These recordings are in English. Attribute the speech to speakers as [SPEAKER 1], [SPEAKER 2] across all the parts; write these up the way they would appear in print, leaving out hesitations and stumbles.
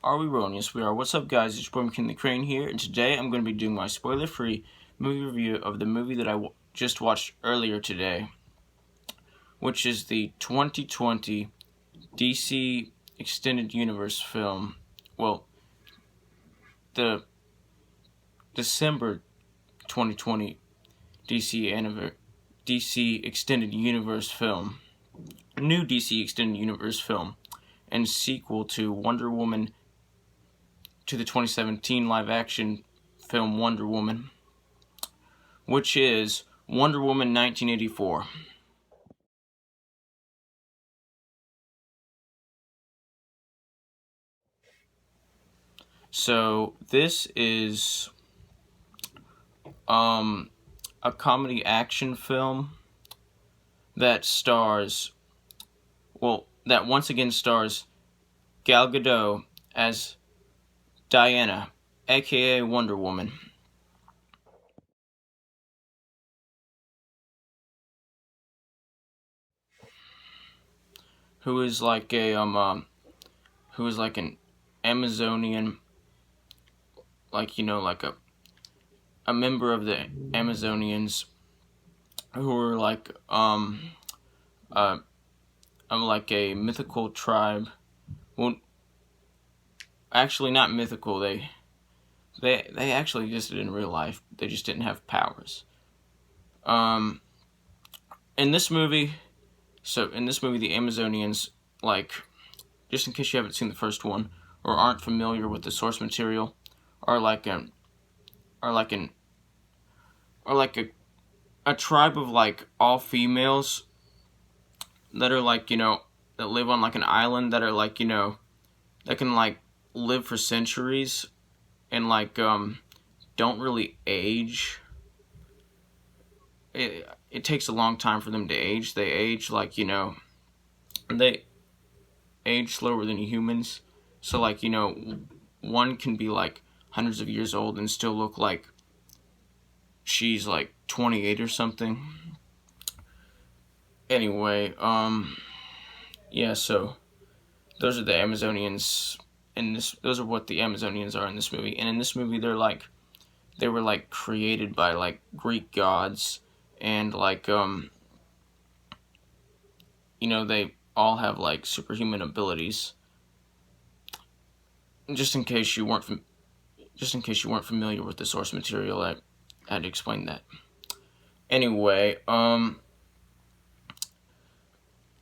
[SPEAKER 1] Are we rolling? Yes, we are. What's up, guys? It's your boy McKinley Crain here, and today I'm going to be doing my spoiler-free movie review of the movie that I just watched earlier today, which is the 2020 DC Extended Universe film. Well, the December 2020 DC Extended Universe film. New DC Extended Universe film and sequel to Wonder Woman, to the 2017 live-action film Wonder Woman, which is Wonder Woman 1984. So this is a comedy action film that once again stars Gal Gadot as Diana, aka Wonder Woman. Who is like an Amazonian, like a member of the Amazonians, who are like a mythical tribe. Well, actually not mythical. They actually existed in real life. They just didn't have powers. In this movie, the Amazonians, like, just in case you haven't seen the first one or aren't familiar with the source material, are like a tribe of like all females that are like, that live on like an island, that are like, that can like live for centuries and like don't really age. It takes a long time for them to age. They age like, they age slower than humans. So like, one can be like hundreds of years old and still look like she's like 28 or something. Anyway, yeah, so those are the Amazonians in this. Those are what the Amazonians are in this movie. And in this movie, they were like created by like Greek gods, and like they all have like superhuman abilities. Just in case you weren't familiar with the source material, I had to explain that. Anyway, oh,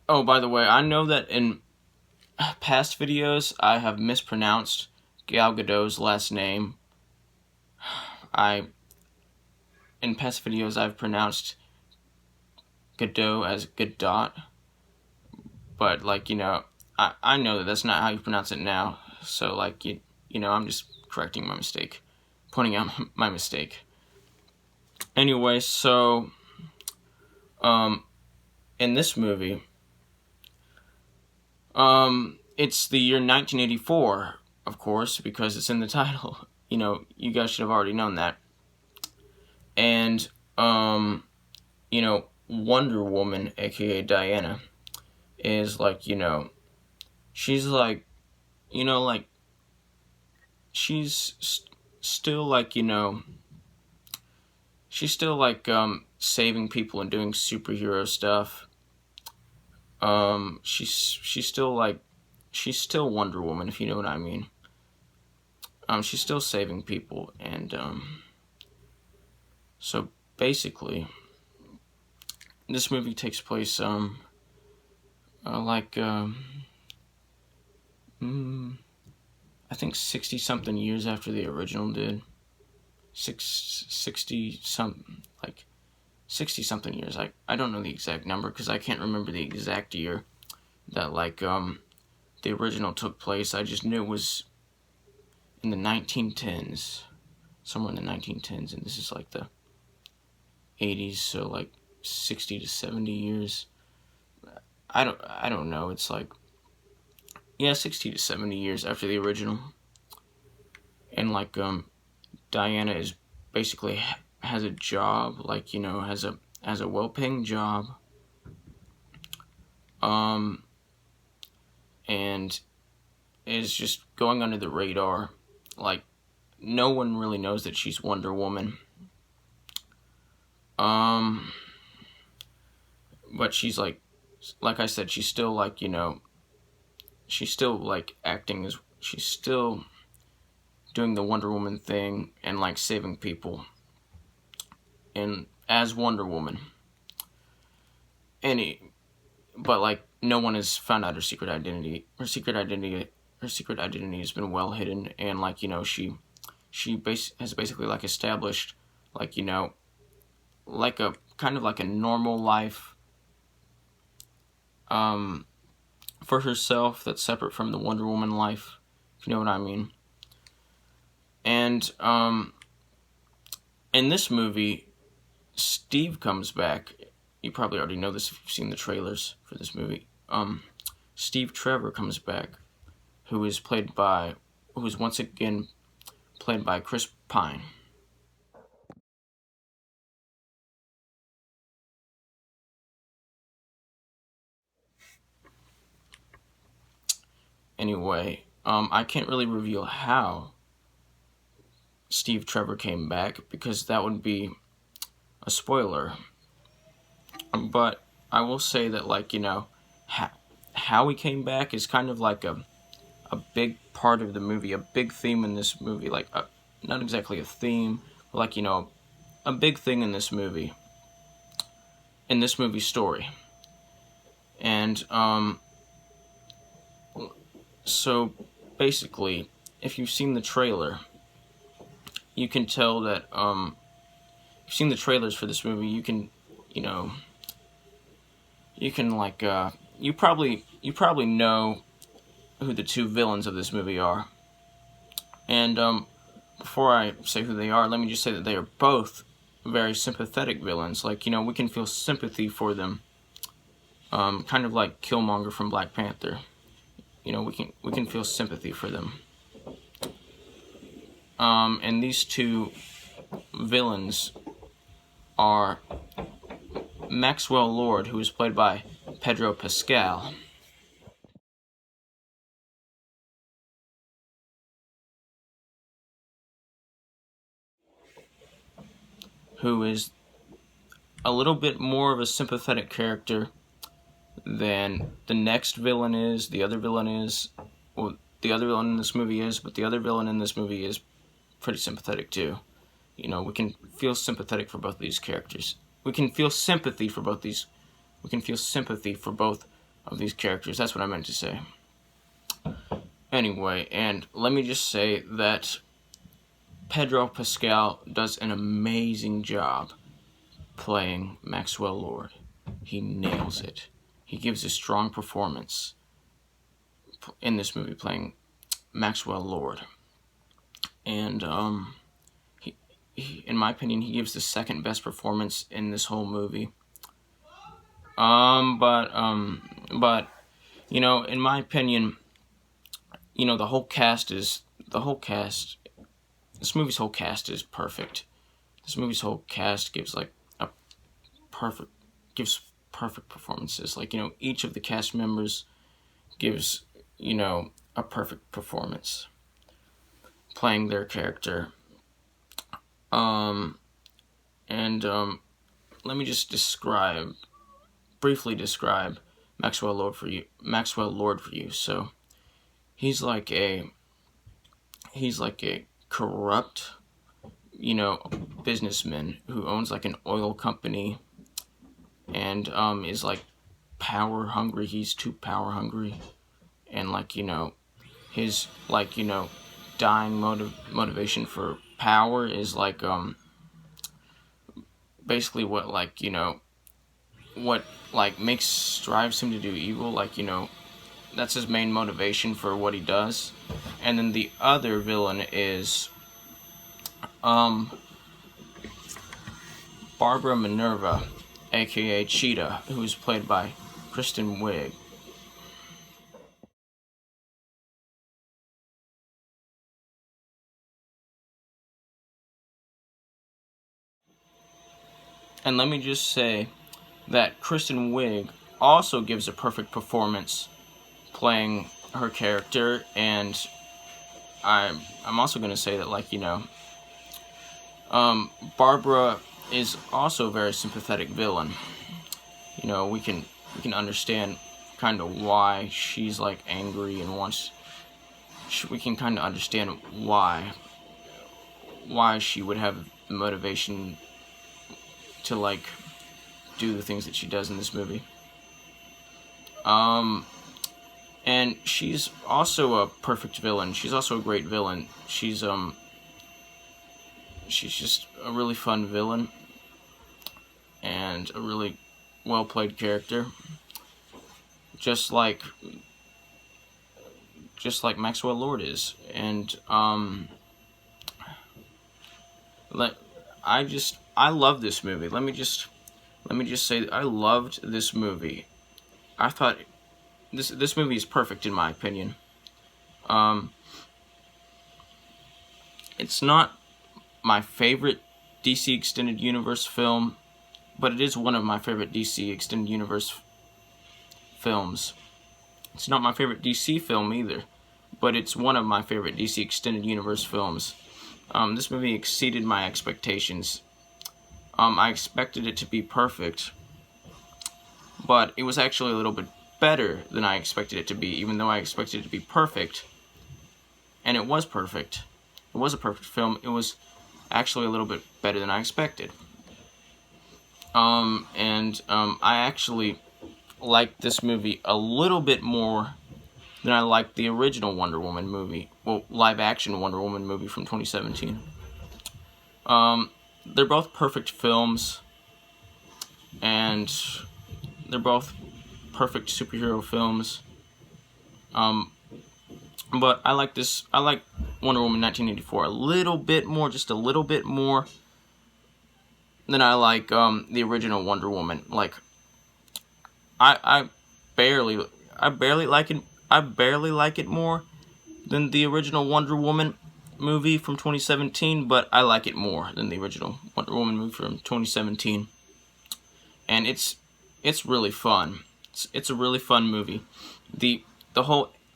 [SPEAKER 1] by the way, I know that in past videos I have mispronounced Gal Gadot's last name. In past videos I've pronounced Gadot as Gadot, but like, I know that that's not how you pronounce it now. So like, I'm just correcting my mistake, pointing out my mistake. Anyway, so in this movie, it's the year 1984, of course, because it's in the title. You guys should have already known that. And Wonder Woman, aka Diana, is like, she's like, like, she's still like, she's still like saving people and doing superhero stuff. She's still Wonder Woman, if you know what I mean. She's still saving people, and so basically, this movie takes place I think 60-something years after the original did. 60-something years. I don't know the exact number because I can't remember the exact year that like the original took place. I just knew it was in the 1910s, somewhere in the 1910s, and this is like the 80s, so like 60 to 70 years. I don't know. It's like, yeah, 60 to 70 years after the original. And like Diana is basically has a job, like, has a well-paying job. And is just going under the radar. Like, no one really knows that she's Wonder Woman. But she's like I said, she's still like, she's still like acting as, she's still doing the Wonder Woman thing and like saving people and as Wonder Woman. But like no one has found out her secret identity. Her secret identity has been well hidden, and like has basically like established like like a kind of like a normal life for herself that's separate from the Wonder Woman life, if you know what I mean. And in this movie, Steve comes back. You probably already know this if you've seen the trailers for this movie. Steve Trevor comes back, who is once again played by Chris Pine. Anyway, I can't really reveal how Steve Trevor came back because that would be a spoiler. But I will say that, like, how he came back is kind of like a big part of the movie, a big theme in this movie. Like, not exactly a theme, but like, a big thing in this movie story. And, so basically, if you've seen the trailer, you can tell that, if you've seen the trailers for this movie, you can, like, you probably know who the two villains of this movie are. And, before I say who they are, let me just say that they are both very sympathetic villains. Like, we can feel sympathy for them. Kind of like Killmonger from Black Panther. We can feel sympathy for them. And these two villains are Maxwell Lord, who is played by Pedro Pascal, who is a little bit more of a sympathetic character than the next villain is, the other villain is, well, the other villain in this movie is, but the other villain in this movie is pretty sympathetic too. We can feel sympathetic for both of these characters. We can feel sympathy for both of these characters. That's what I meant to say. Anyway, and let me just say that Pedro Pascal does an amazing job playing Maxwell Lord. He nails it. He gives a strong performance in this movie playing Maxwell Lord. And, in my opinion, he gives the second best performance in this whole movie. But, in my opinion, this movie's whole cast is perfect. This movie's whole cast gives perfect performances. Like, each of the cast members gives, a perfect performance playing their character. Let me just briefly describe Maxwell Lord for you. So, he's like a corrupt, businessman who owns like an oil company and is like power hungry. He's too power hungry, and like his dying motivation for power is like basically what drives him to do evil. Like that's his main motivation for what he does. And then the other villain is Barbara Minerva, aka Cheetah, who is played by Kristen Wiig. And let me just say that Kristen Wiig also gives a perfect performance playing her character, and I'm also gonna say that, like, Barbara is also a very sympathetic villain. We can understand kind of why she's like angry and wants. We can kind of understand why she would have the motivation to like do the things that she does in this movie. And she's also a perfect villain. She's also a great villain. She's just a really fun villain and a really well played character. Just like Maxwell Lord is. And I love this movie. Let me just say that I loved this movie. I thought this movie is perfect in my opinion. It's not my favorite DC Extended Universe film, but it is one of my favorite DC Extended Universe films. It's not my favorite DC film either, but it's one of my favorite DC Extended Universe films. This movie exceeded my expectations. I expected it to be perfect, but it was actually a little bit better than I expected it to be, even though I expected it to be perfect. And it was perfect. It was a perfect film. It was actually a little bit better than I expected. I actually liked this movie a little bit more than I liked the original Wonder Woman movie. Well, live-action Wonder Woman movie from 2017. They're both perfect films, and they're both perfect superhero films. But I like Wonder Woman 1984 a little bit more, just a little bit more than I like the original Wonder Woman. Like, I barely like it more than the original Wonder Woman movie from 2017, but I like it more than the original Wonder Woman movie from 2017. And it's really fun. It's a really fun movie.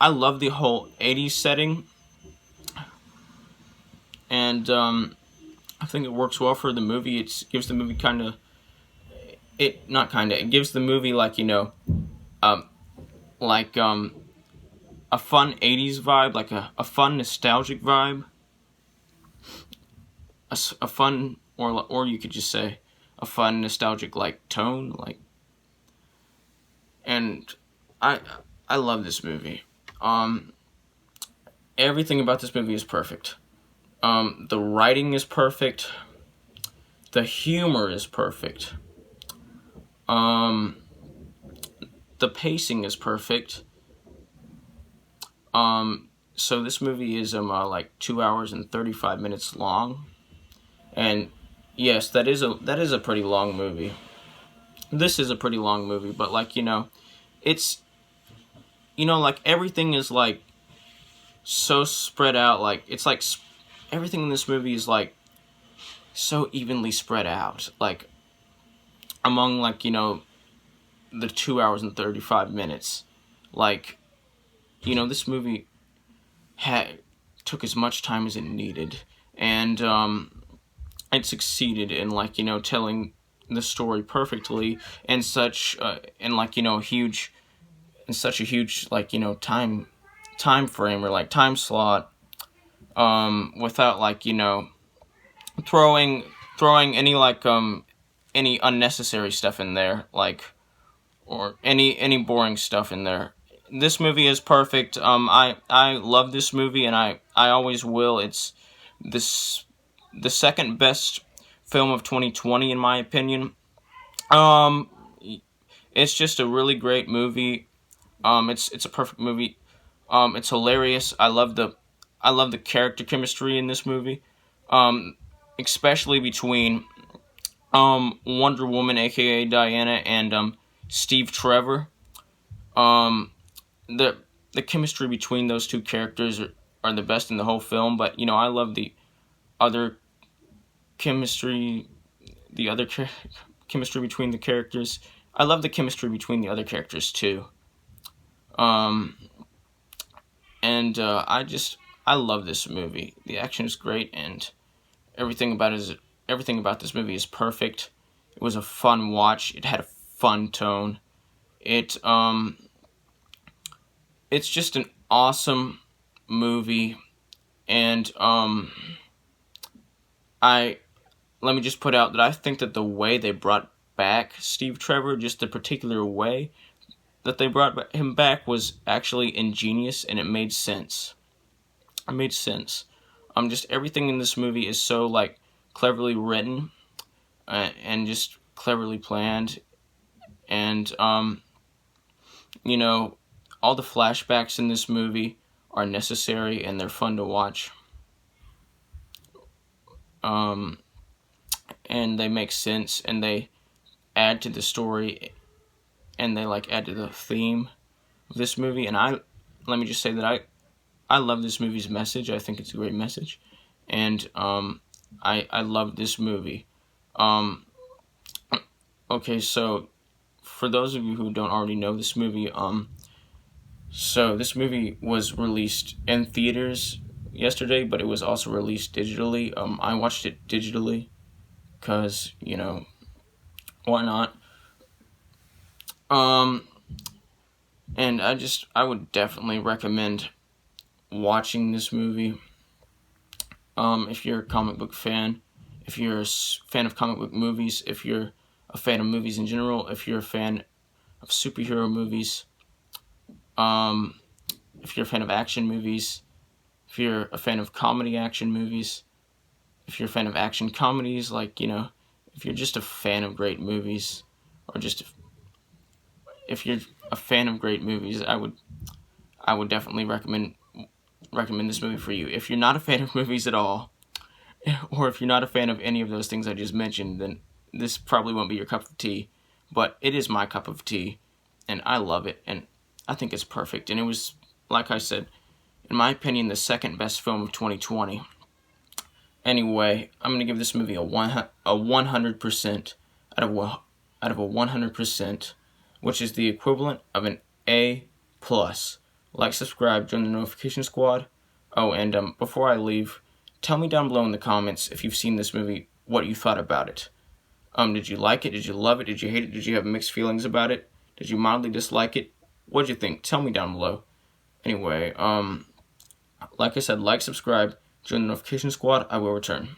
[SPEAKER 1] I love the whole 80s setting, and I think it works well for the movie. It gives the movie it gives the movie like a fun 80s vibe, like a fun nostalgic vibe, a fun, or you could just say a fun nostalgic like tone, like. And I love this movie. Everything about this movie is perfect. The writing is perfect. The humor is perfect. The pacing is perfect. So this movie is like 2 hours and 35 minutes long, and yes, that is a pretty long movie. This is a pretty long movie, but like it's like everything is like so spread out. Like it's like everything in this movie is like so evenly spread out, like among like the 2 hours and 35 minutes. Like this movie took as much time as it needed, and it succeeded in like telling the story perfectly in such in like huge in such a huge like time frame or like time slot, without like throwing any like any unnecessary stuff in there, like, or any boring stuff in there. This movie is perfect. I love this movie, and I always will. It's the second best film of 2020 in my opinion. It's just a really great movie. It's a perfect movie. It's hilarious. I love the character chemistry in this movie. Especially between Wonder Woman, aka Diana, and Steve Trevor. The chemistry between those two characters are the best in the whole film. But I love the other chemistry, chemistry between the characters. I love the chemistry between the other characters too. And I love this movie. The action is great, and everything about this movie is perfect. It was a fun watch. It had a fun tone. It's just an awesome movie, and I let me just put out that I think that the way they brought back Steve Trevor, just the particular way that they brought him back, was actually ingenious, and it made sense. It made sense. Just everything in this movie is so like cleverly written, and just cleverly planned, and you know, all the flashbacks in this movie are necessary and they're fun to watch. And they make sense, and they add to the story, and they like add to the theme of this movie. And let me just say that I love this movie's message. I think it's a great message, and I love this movie. Okay, so for those of you who don't already know this movie, so this movie was released in theaters yesterday, but it was also released digitally. I watched it digitally because, why not? And I would definitely recommend watching this movie. If you're a comic book fan, if you're a fan of comic book movies, if you're a fan of movies in general, if you're a fan of superhero movies, if you're a fan of action movies, if you're a fan of comedy action movies, if you're a fan of action comedies, like, if you're just a fan of great movies, or just if you're a fan of great movies, I would definitely recommend this movie for you. If you're not a fan of movies at all, or if you're not a fan of any of those things I just mentioned, then this probably won't be your cup of tea. But it is my cup of tea, and I love it, and I think it's perfect. And it was, like I said, in my opinion, the second best film of 2020. Anyway, I'm going to give this movie a 100% out of a 100%, which is the equivalent of an A+. Like, subscribe, join the notification squad. Oh, and before I leave, tell me down below in the comments if you've seen this movie, what you thought about it. Did you like it? Did you love it? Did you hate it? Did you have mixed feelings about it? Did you mildly dislike it? What'd you think? Tell me down below. Anyway, like I said, like, subscribe, join the notification squad. I will return.